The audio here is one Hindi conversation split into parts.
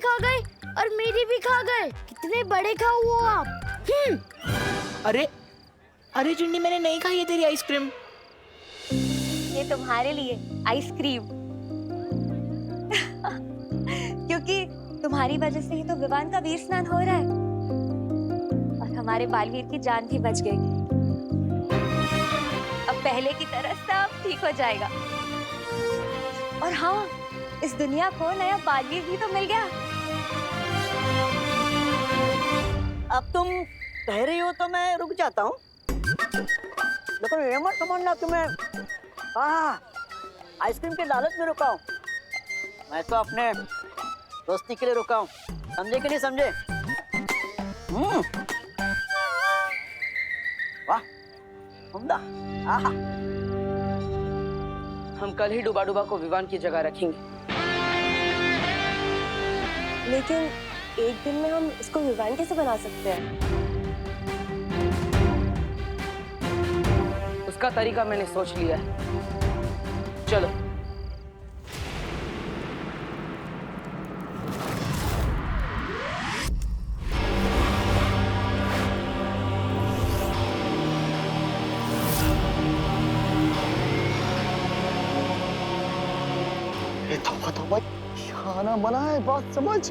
खा गए और मेरी भी खा गए। कितने बड़े खाऊ हो आप। अरे अरे चिंडी, मैंने नहीं खाई है तेरी आइसक्रीम। ये तुम्हारे लिए आइसक्रीम। क्योंकि तुम्हारी वजह से ही तो विवान का वीर स्नान हो रहा है और हमारे बालवीर की जान भी बच गई। अब पहले की तरह सब ठीक हो जाएगा। और हाँ, इस दुनिया को नया बालवीर भी तो मिल गया। अब तुम कह रही हो तो मैं रुक जाता हूँ, लेकिन ये मत समझना कि मैं आइसक्रीम के लालच में रुका हूँ। मैं तो अपने दोस्ती के लिए रुका हूँ, समझे कि नहीं समझे? वाह, उम्दा। आहा। हम कल ही डुबा डुबा को विवान की जगह रखेंगे। लेकिन एक दिन में हम इसको विवान कैसे बना सकते हैं? उसका तरीका मैंने सोच लिया है। चलो। तौबा, खाना बना है, बात समझ।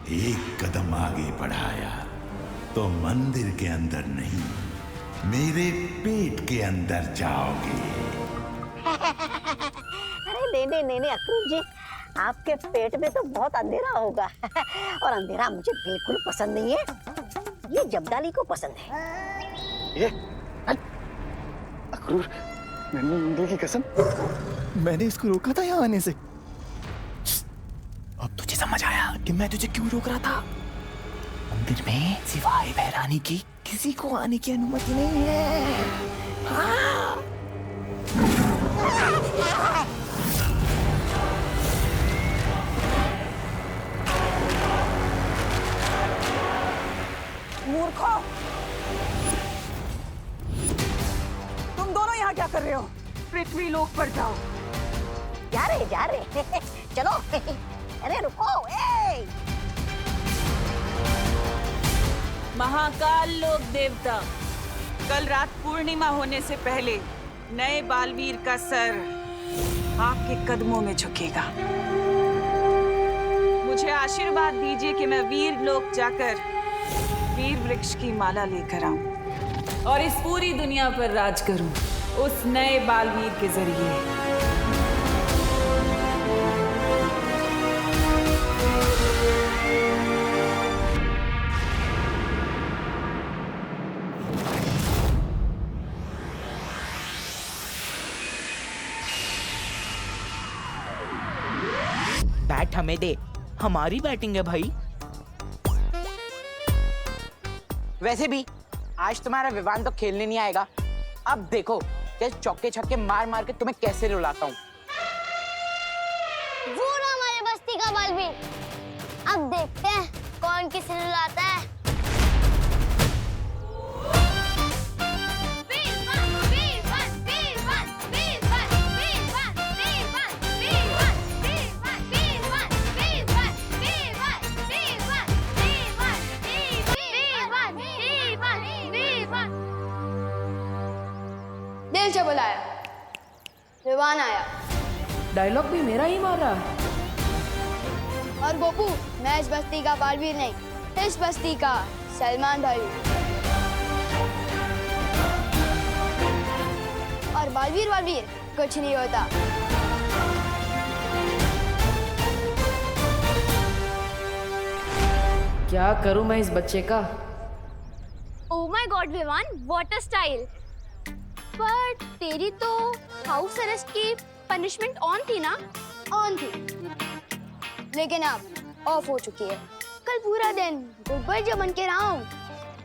एक कदम आगे बढ़ाया तो मंदिर के अंदर नहीं, मेरे पेट के अंदर जाओगे। अरे नहीं अक्रूर जी, आपके पेट में तो बहुत अंधेरा होगा और अंधेरा मुझे बिल्कुल पसंद नहीं है। ये जब्दाली को पसंद है। ये अक्रूर, मैंने मुंडे की कसम, मैंने इसको रोका था यहाँ आने से। अब तुझे समझ आया कि मैं तुझे क्यों रोक रहा था। मंदिर में सिवाय बहरानी की किसी को आने की अनुमति नहीं है। हाँ। मूर्खों, तुम दोनों यहाँ क्या कर रहे हो? पृथ्वी लोक पर जाओ। जा रहे चलो। अरे रुको, ए! महाकाल लोक देवता, कल रात पूर्णिमा होने से पहले नए बालवीर का सर आपके कदमों में झुकेगा। मुझे आशीर्वाद दीजिए कि मैं वीर लोक जाकर वीर वृक्ष की माला लेकर आऊं और इस पूरी दुनिया पर राज करूं उस नए बालवीर के जरिए। बैट हमें दे, हमारी बैटिंग है भाई। वैसे भी आज तुम्हारा विवान तो खेलने नहीं आएगा। अब देखो कि चौके छक्के मार मार के तुम्हें कैसे रुलाता हूँ। वो रहा हमारे बस्ती का बालवीर। अब देखते हैं कौन किसे रुलाता है। दिल से बुलाया, विवान आया। डायलॉग भी मेरा ही मार रहा है। और गोपू, मैं इस बस्ती का बालवीर नहीं, इस बस्ती का सलमान भाई। और बालवीर कुछ नहीं होता। क्या करूं मैं इस बच्चे का? Oh my god Vivaan, what a style. पर तेरी तो हाउस अरेस्ट की पनिशमेंट ऑन थी ना? ऑन थी, लेकिन अब ऑफ हो चुकी है। कल पूरा दिन गुड बाय जो बन के रहा हूँ,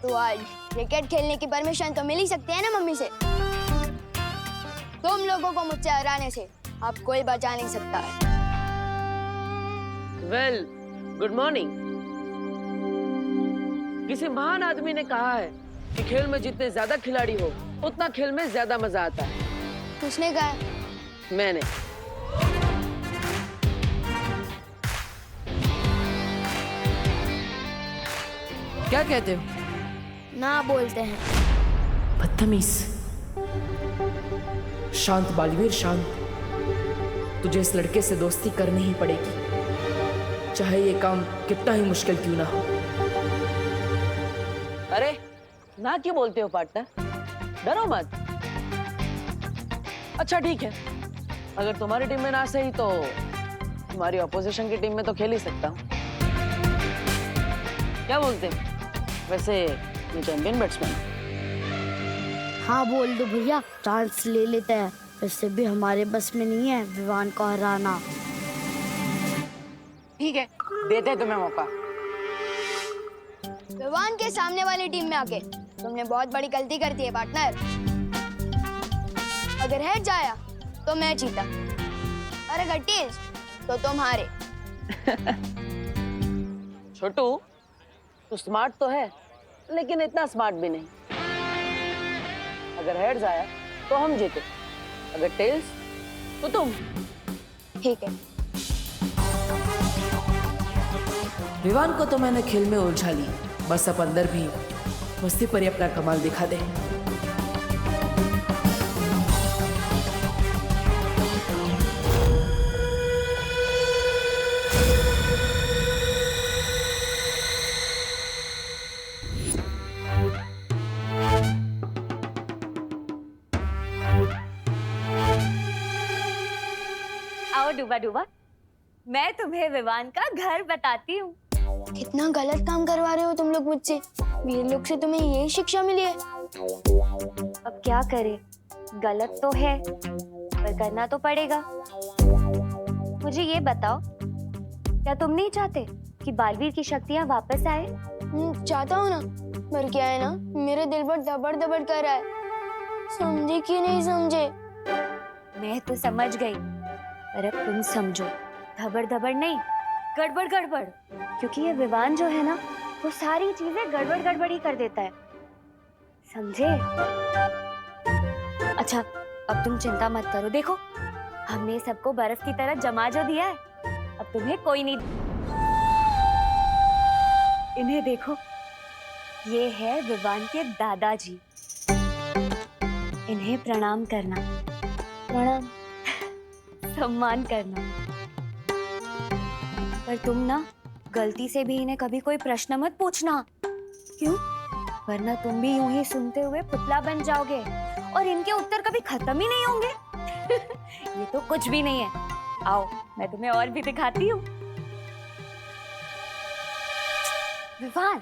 तो आज क्रिकेट खेलने की परमिशन तो मिल ही सकती है ना मम्मी से। तुम लोगों को मुझसे हराने से अब कोई बचा नहीं सकता है। Well, good morning. किसी महान आदमी ने कहा है कि खेल में जितने ज्यादा खिलाड़ी हो उतना खेल में ज्यादा मजा आता है। किसने कहा? मैंने। क्या कहते हो? ना बोलते हैं। बदतमीज। शांत बालवीर शांत। तुझे इस लड़के से दोस्ती करनी ही पड़ेगी, चाहे ये काम कितना ही मुश्किल क्यों ना हो। अरे ना क्यों बोलते हो पार्टनर? डरो मत। अच्छा ठीक है, अगर तुम्हारी टीम में ना सही तो तुम्हारी ऑपोजिशन की टीम में तो खेल ही सकता हूँ। क्या बोलते हो? वैसे ये चैंपियन बैट्समैन। हाँ बोल दो भैया, चांस ले लेते हैं। वैसे भी हमारे बस में नहीं है विवान को हराना। ठीक है, देते हैं तुम्हें मौका। विवान के सामने वाली टीम में आके तुमने बहुत बड़ी गलती कर दी है पार्टनर। अगर हेड जाया तो मैं जीता, और अगर टेल्स तो तुम हारे। छोटू, तू स्मार्ट तो है लेकिन इतना स्मार्ट भी नहीं। अगर हेड्स आया तो हम जीते, अगर टेल्स तो तुम। ठीक है। विवान को तो मैंने खेल में उलझा ली, बस अब अंदर भी मस्ती पर ही अपना कमाल दिखा दे। आओ डूबा डूबा, मैं तुम्हें विवान का घर बताती हूँ। कितना गलत काम करवा रहे हो तुम लोग मुझसे। वीर लोग से तुम्हें यही शिक्षा मिली है। अब क्या करे, गलत तो है पर करना तो पड़ेगा। मुझे ये बताओ, क्या तुम नहीं चाहते कि बालवीर की शक्तियाँ वापस आए? चाहता हूँ ना, पर क्या है ना, मेरे दिल पर दबड़ दबड़ कर रहा है। समझे कि नहीं समझे? मैं तो समझ गई, पर अब तुम समझो। धबड़ धबड़ नहीं, गड़बड़ गड़बड़। क्योंकि ये विवान जो है ना, वो सारी चीजें गड़बड़ गड़बड़ ही कर देता है, समझे? अच्छा अब तुम चिंता मत करो, देखो हमने सबको बर्फ की तरह जमा जो दिया है, अब तुम्हें कोई नहीं। इन्हें देखो, ये है विवान के दादाजी। इन्हें प्रणाम करना। प्रणाम। सम्मान करना। पर तुम ना गलती से भी इन्हें कभी कोई प्रश्न मत पूछना। क्यों? वरना तुम भी यूं ही सुनते हुए पुतला बन जाओगे और इनके उत्तर कभी खत्म ही नहीं होंगे। ये तो कुछ भी नहीं है। आओ मैं तुम्हें और भी दिखाती हूँ। विवान,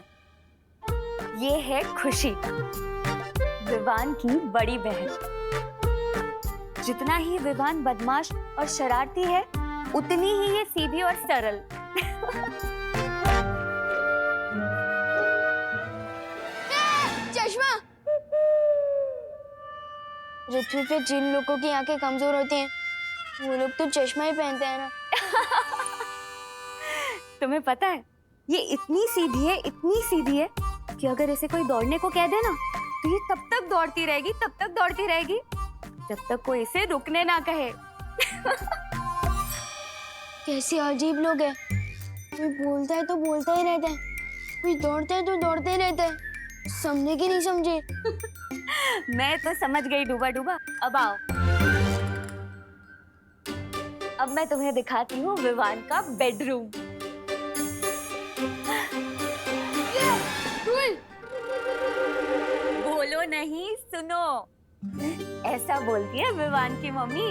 ये है खुशी, विवान की बड़ी बहन। जितना ही विवान बदमाश और शरारती है, उतनी ही ये सीधी और सरल। चश्मा। पृथ्वी पे जिन लोगों की आंखें कमजोर होती हैं, वो लोग तो चश्मा ही पहनते हैं ना। तुम्हें पता है, ये इतनी सीधी है कि अगर इसे कोई दौड़ने को कह दे ना, तो ये तब तक दौड़ती रहेगी जब तक कोई इसे रुकने ना कहे। कैसे अजीब लोग हैं। कोई बोलता है तो बोलता ही रहता है, कोई दौड़ता है तो दौड़ते ही रहता है। समझे कि नहीं समझे? मैं तो समझ गई डूबा डूबा। अब आओ, अब मैं तुम्हें दिखाती हूँ विवान का बेडरूम। बोलो नहीं, सुनो। ऐसा बोलती है विवान की मम्मी,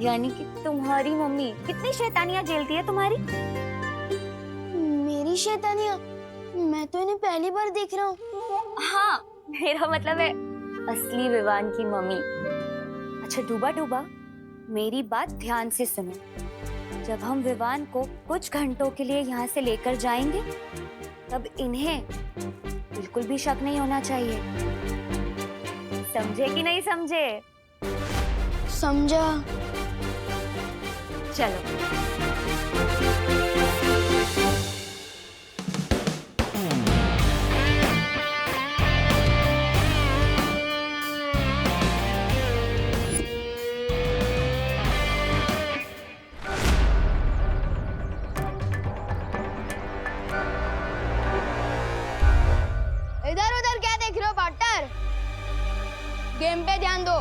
यानी कि तुम्हारी मम्मी। कितनी शैतानियां झेलती है तुम्हारी? मेरी शैतानियां? मैं तो इन्हें पहली बार देख रहा हूँ। हाँ, मेरा मतलब है असली विवान की मम्मी। अच्छा डूबा डूबा, मेरी बात ध्यान से सुनो। जब हम विवान को कुछ घंटों के लिए यहाँ से लेकर जाएंगे, तब इन्हें बिल्कुल भी शक नहीं होना चाहिए। समझे कि नहीं समझे? समझा। चलो। गेम पे ध्यान दो।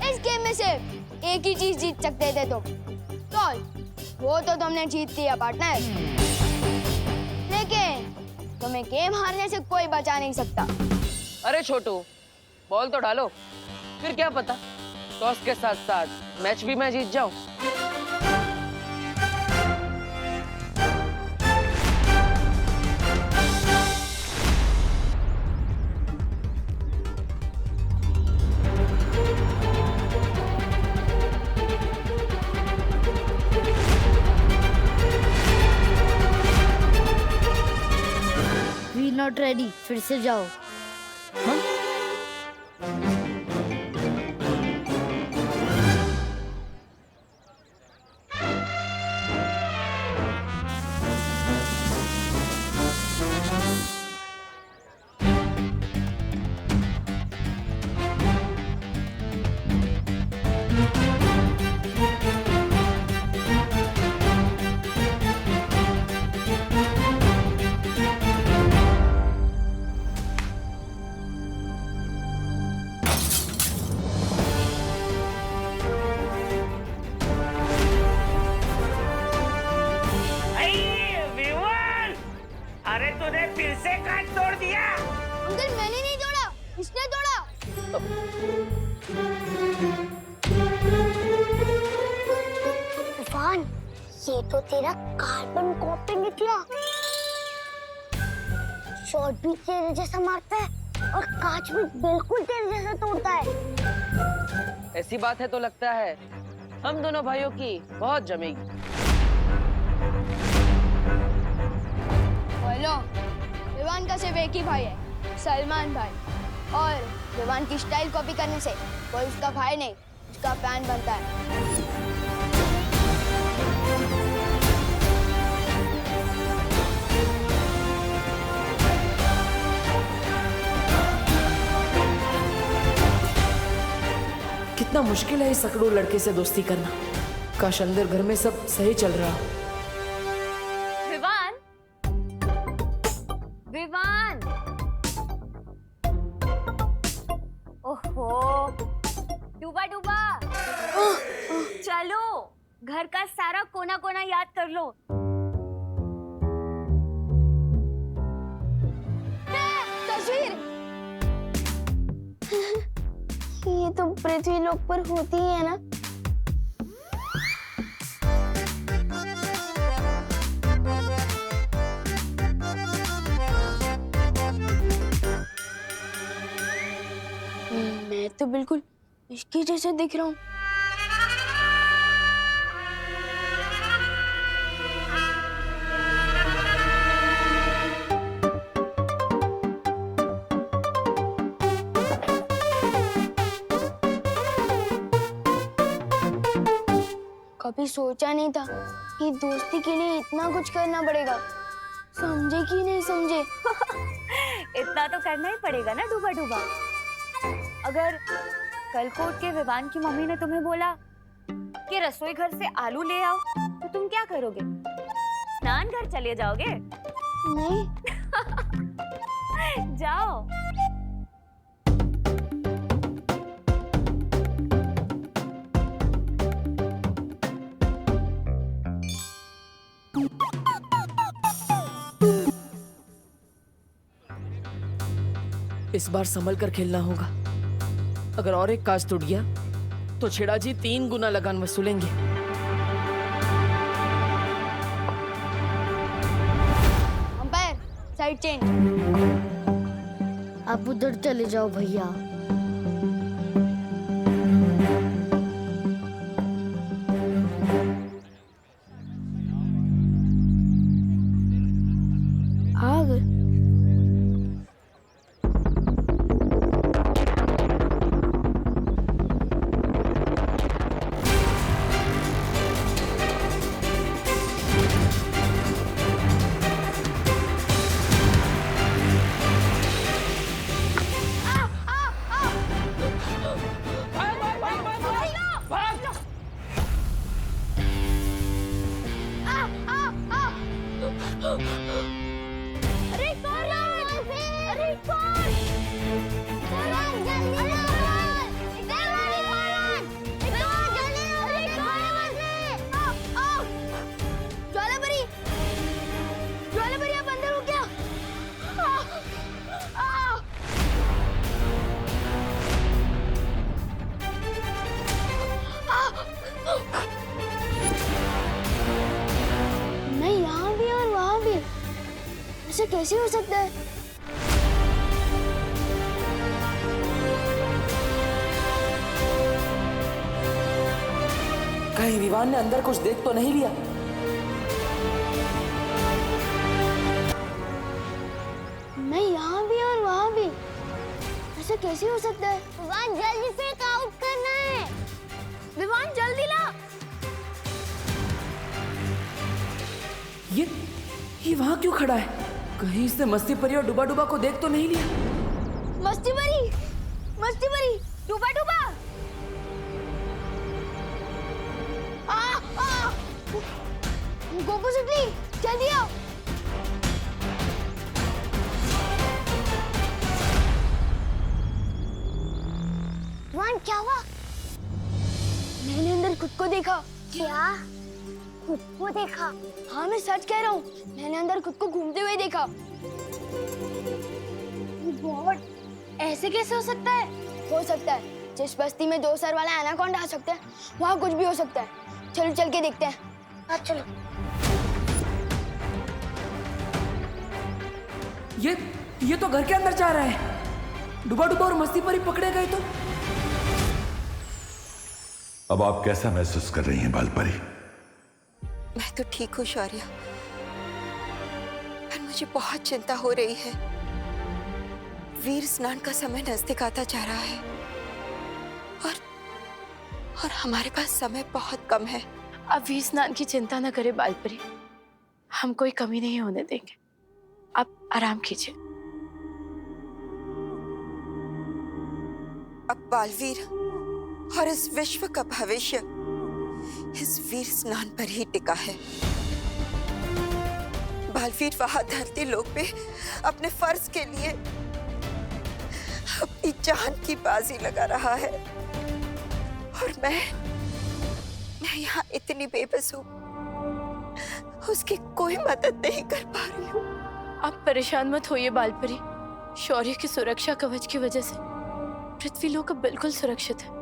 इस गेम में सिर्फ एक ही चीज जीत सकते थे तुम, टॉल। वो तो तुमने जीत लिया पार्टनर, लेकिन तुम्हें गेम हारने से कोई बचा नहीं सकता। अरे छोटू, बॉल तो डालो, फिर क्या पता टॉस के साथ साथ मैच भी मैं जीत जाऊं। वी नॉट रेडी, फिर से जाओ। अरे तूने फिर से काट तोड़ दिया। अंकल मैंने नहीं तोड़ा, इसने तोड़ा। तूफान, ये तो तेरा कार्बन कॉपी निकला। शॉट भी तेरे जैसा मारता है और कांच भी बिल्कुल तेरे जैसा तोड़ता है। ऐसी बात है तो लगता है हम दोनों भाइयों की बहुत जमेगी। बोलो, विवान का सिर्फ एक ही भाई है, सलमान भाई। और विवान की स्टाइल कॉपी करने से कोई उसका भाई नहीं, उसका फैन बनता है। कितना मुश्किल है इस सकड़ू लड़के से दोस्ती करना। काश अंदर घर में सब सही चल रहा। विवान, विवान, ओहो, डूबा डूबा। चलो, घर का सारा कोना कोना याद कर लो। तस्वीर। ये तो पृथ्वी लोक पर होती ही है ना। मैं तो बिल्कुल इसके जैसे दिख रहा हूँ। कभी सोचा नहीं था कि दोस्ती के लिए इतना कुछ करना पड़ेगा। समझे कि नहीं समझे? इतना तो करना ही पड़ेगा ना डूबा डूबा। अगर कल को उठ के विवान की मम्मी ने तुम्हें बोला कि रसोई घर से आलू ले आओ, तो तुम क्या करोगे? स्नान घर चले जाओगे? नहीं। जाओ। इस बार संभल कर खेलना होगा। अगर और एक काज टूट गया तो छेड़ा जी 3 गुना लगान वसूलेंगे। Umpire, side change. आप उधर चले जाओ भैया। आ गए। कैसे हो सकता है? कहीं विवान ने अंदर कुछ देख तो नहीं लिया? मैं यहाँ भी और वहाँ भी, ऐसा कैसे हो सकता है? विवान जल्दी से आउट करना है। विवान जल्दी ला। ये वहाँ क्यों खड़ा है? कहीं इसने मस्ती परी और डूबा डूबा को देख तो नहीं लिया? मस्ती परी, डूबा डूबा। गोकू सुटली, जल्दी आओ। विवान क्या हुआ? मैंने अंदर खुद को देखा। क्या? खुद को देखा? हाँ मैं सच कह रहा हूँ, मैंने अंदर खुद को घूमते हुए देखा। गॉड, ऐसे कैसे हो सकता है? हो सकता है, जिस बस्ती में 2 सर वाला एनाकोंडा आ सकता है, वहाँ कुछ भी हो सकता है। चलो चल के देखते हैं। हाँ चलो। ये तो घर के अंदर जा रहा है। डूबा डूबा और मस्ती परी पकड़े गए तो? अब आप कैसा महसूस कर रही हैं बालपरी? मैं तो ठीक हूँ शौर्य, पर मुझे बहुत चिंता हो रही है। वीर स्नान का समय नजदीक आता जा रहा है और हमारे पास समय बहुत कम है। अब वीर स्नान की चिंता न करे बालपरी, हम कोई कमी नहीं होने देंगे। आप आराम कीजिए। अब बालवीर और इस विश्व का भविष्य इस वीर स्नान पर ही टिका है। बालवीर वहां धरती लोक पे अपने फर्ज के लिए अपनी जान की बाजी लगा रहा है और मैं यहाँ इतनी बेबस हूँ, उसकी कोई मदद नहीं कर पा रही हूँ। आप परेशान मत होइए बालपरी, शौर्य की सुरक्षा कवच की वजह से पृथ्वी लोक अब बिल्कुल सुरक्षित है।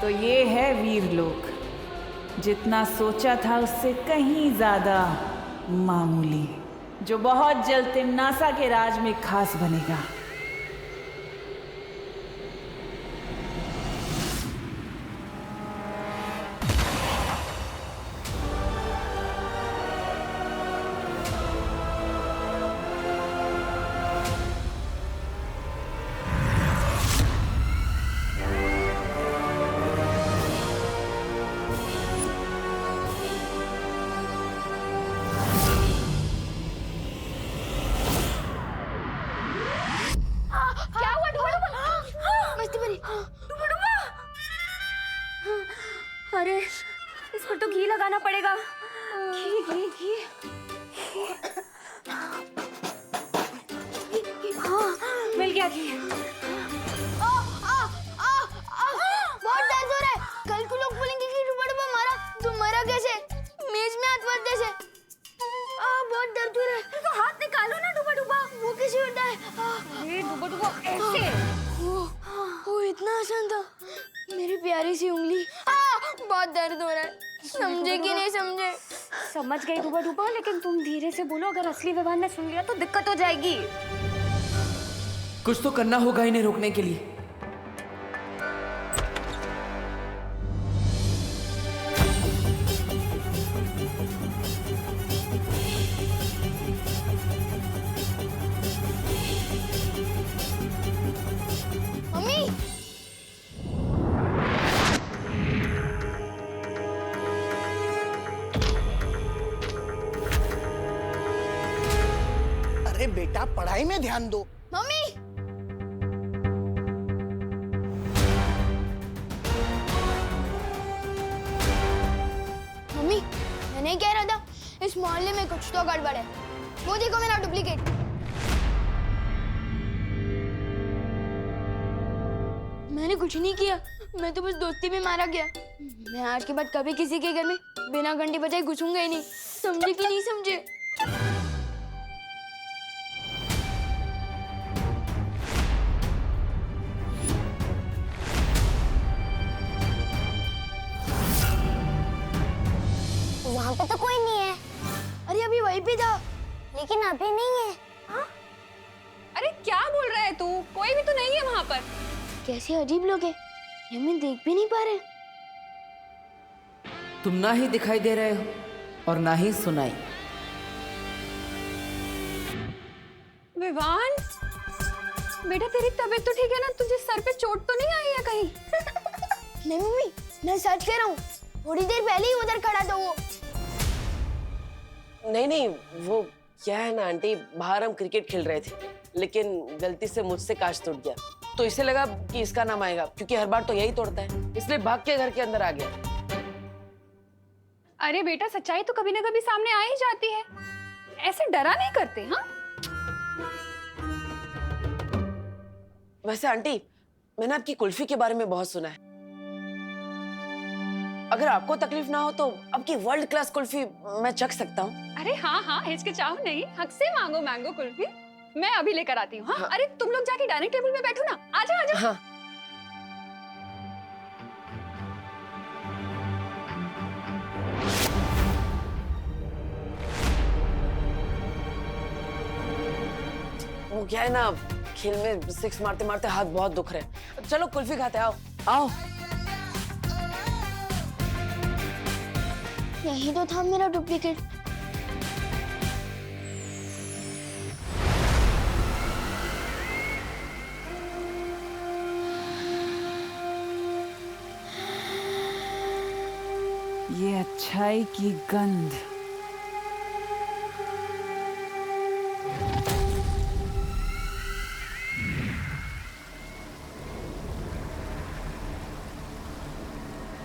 तो ये है वीरलोक, जितना सोचा था उससे कहीं ज्यादा मामूली, जो बहुत जल्द तिम्नासा के राज में खास बनेगा। अरे इस पर तो घी लगाना पड़ेगा। घी घी घी। हाँ मिल गया घी। बहुत दर्द हो रहा है। कल को लोग बोलेंगे कि डूबा डूबा मारा, तुम मरा कैसे? मेज में हाथ मत जैसे। बहुत दर्द हो रहा है। तो हाथ निकालो ना डूबा डूबा। वो कैसे होता है? अरे डूबा डूबा ऐसे। वो इतना आसान था। मेरी प्यारी सी उंगली। बहुत दर्द हो रहा है। समझे कि नहीं समझे? समझ गई डूबा डूबा, लेकिन तुम धीरे से बोलो, अगर असली विवान ने सुन लिया तो दिक्कत हो जाएगी। कुछ तो करना होगा इन्हें रोकने के लिए। मम्मी, अरे बेटा पढ़ाई में ध्यान दो। मम्मी, मम्मी, मैं नहीं कह रहा था इस मोहल्ले में कुछ तो गड़बड़ है। वो देखो मेरा डुप्लीकेट। मैंने कुछ नहीं किया, मैं तो बस दोस्ती में मारा गया। मैं आज के बाद कभी किसी के घर में बिना घंटी बजाए घुसूंगा ही नहीं। समझे कि नहीं समझे? वहाँ पे तो कोई नहीं है। अरे अभी वहीं पे था। लेकिन अभी नहीं है। हाँ? अरे क्या बोल रहा है तू? कोई भी तो नहीं है वहाँ पर। कैसे अजीब लोग हैं, ये हमें देख भी नहीं पा रहे। तुम ना ही दिखाई दे रहे हो और ना ही सुनाई। विवान, बेटा तेरी तबीयत तो ठीक है ना? तुझे सर पे चोट तो नहीं आई है कहीं? नहीं मम्मी, मैं सच कह रहा हूँ। थोड़ी देर पहले ही उधर खड़ा था वो। नहीं, वो क्या है ना आंटी, बाहर हम क्रिकेट खेल रहे थे, लेकिन गलती से मुझसे कांच टूट गया, तो इसे लगा कि इसका नाम आएगा, क्योंकि हर बार तो यही तोड़ता है, इसलिए भाग के घर के अंदर आ गया। अरे बेटा, सच्चाई तो कभी ना कभी सामने आ ही जाती है। ऐसे डरा नहीं करते। हाँ, वैसे आंटी, मैंने आपकी कुल्फी के बारे में बहुत सुना है। अगर आपको तकलीफ ना हो तो आपकी वर्ल्ड क्लास कुल्फी मैं चख सकता हूँ। अरे हाँ, हिचकिचाओ नहीं, हक से मांगो मैंगो कुल्फी। मैं अभी लेकर आती हूँ। हाँ? अरे तुम लोग जाके डाइनिंग टेबल पे बैठो ना। आजा। हाँ। वो क्या है ना, खेल में सिक्स मारते मारते हाथ बहुत दुख रहे। चलो कुल्फी खाते, आओ। यही तो था मेरा डुप्लीकेट। ये अच्छाई की गंध